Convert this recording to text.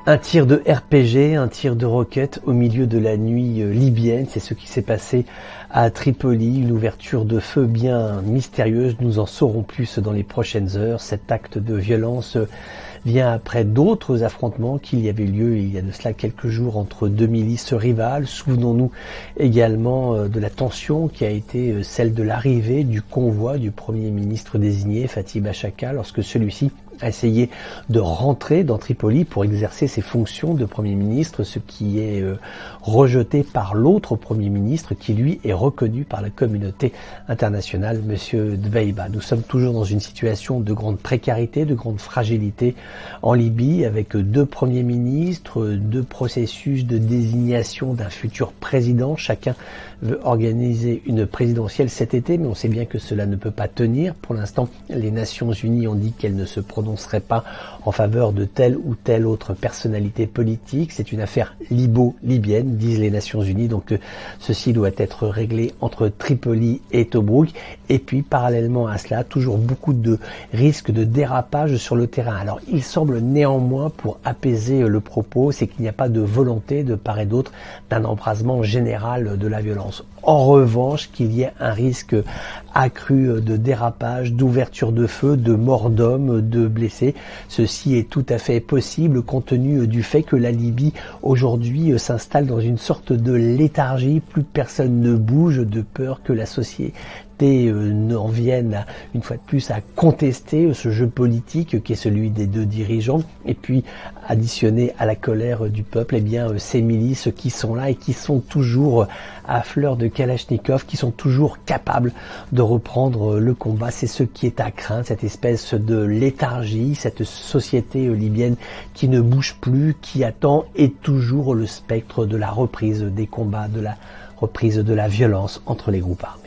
Un tir de RPG, un tir de roquette au milieu de la nuit libyenne, c'est ce qui s'est passé à Tripoli, une ouverture de feu bien mystérieuse, nous en saurons plus dans les prochaines heures. Cet acte de violence vient après d'autres affrontements qu'il y avait lieu il y a de cela quelques jours entre deux milices rivales. Souvenons-nous également de la tension qui a été celle de l'arrivée du convoi du Premier ministre désigné, Fathi Bachagha, lorsque celui-ci a essayé de rentrer dans Tripoli pour exercer ses fonctions de Premier ministre, ce qui est rejeté par l'autre Premier ministre qui lui est reconnu par la communauté internationale, Monsieur Dbeibeh. Nous sommes toujours dans une situation de grande précarité, de grande fragilité en Libye, avec deux Premiers ministres, deux processus de désignation d'un futur président. Chacun veut organiser une présidentielle cet été, mais on sait bien que cela ne peut pas tenir. Pour l'instant, les Nations Unies ont dit qu'elles ne se prononcerait pas en faveur de telle ou telle autre personnalité politique. C'est une affaire libo-libyenne, disent les Nations Unies, donc ceci doit être réglé entre Tripoli et Tobrouk. Et puis, parallèlement à cela, toujours beaucoup de risques de dérapage sur le terrain. Alors, il semble néanmoins, pour apaiser le propos, c'est qu'il n'y a pas de volonté de part et d'autre d'un embrasement général de la violence. En revanche, qu'il y ait un risque accru de dérapage, d'ouverture de feu, de mort d'hommes, de blessés. Ceci est tout à fait possible compte tenu du fait que la Libye aujourd'hui s'installe dans une sorte de léthargie. Plus personne ne bouge de peur que la société n'en vienne une fois de plus à contester ce jeu politique qui est celui des deux dirigeants, et puis additionné à la colère du peuple, eh bien ces milices qui sont là et qui sont toujours à fleur de Kalachnikov, qui sont toujours capables de reprendre le combat. C'est ce qui est à craindre, cette espèce de léthargie, cette société libyenne qui ne bouge plus, qui attend, et toujours le spectre de la reprise des combats, de la reprise de la violence entre les groupes armés.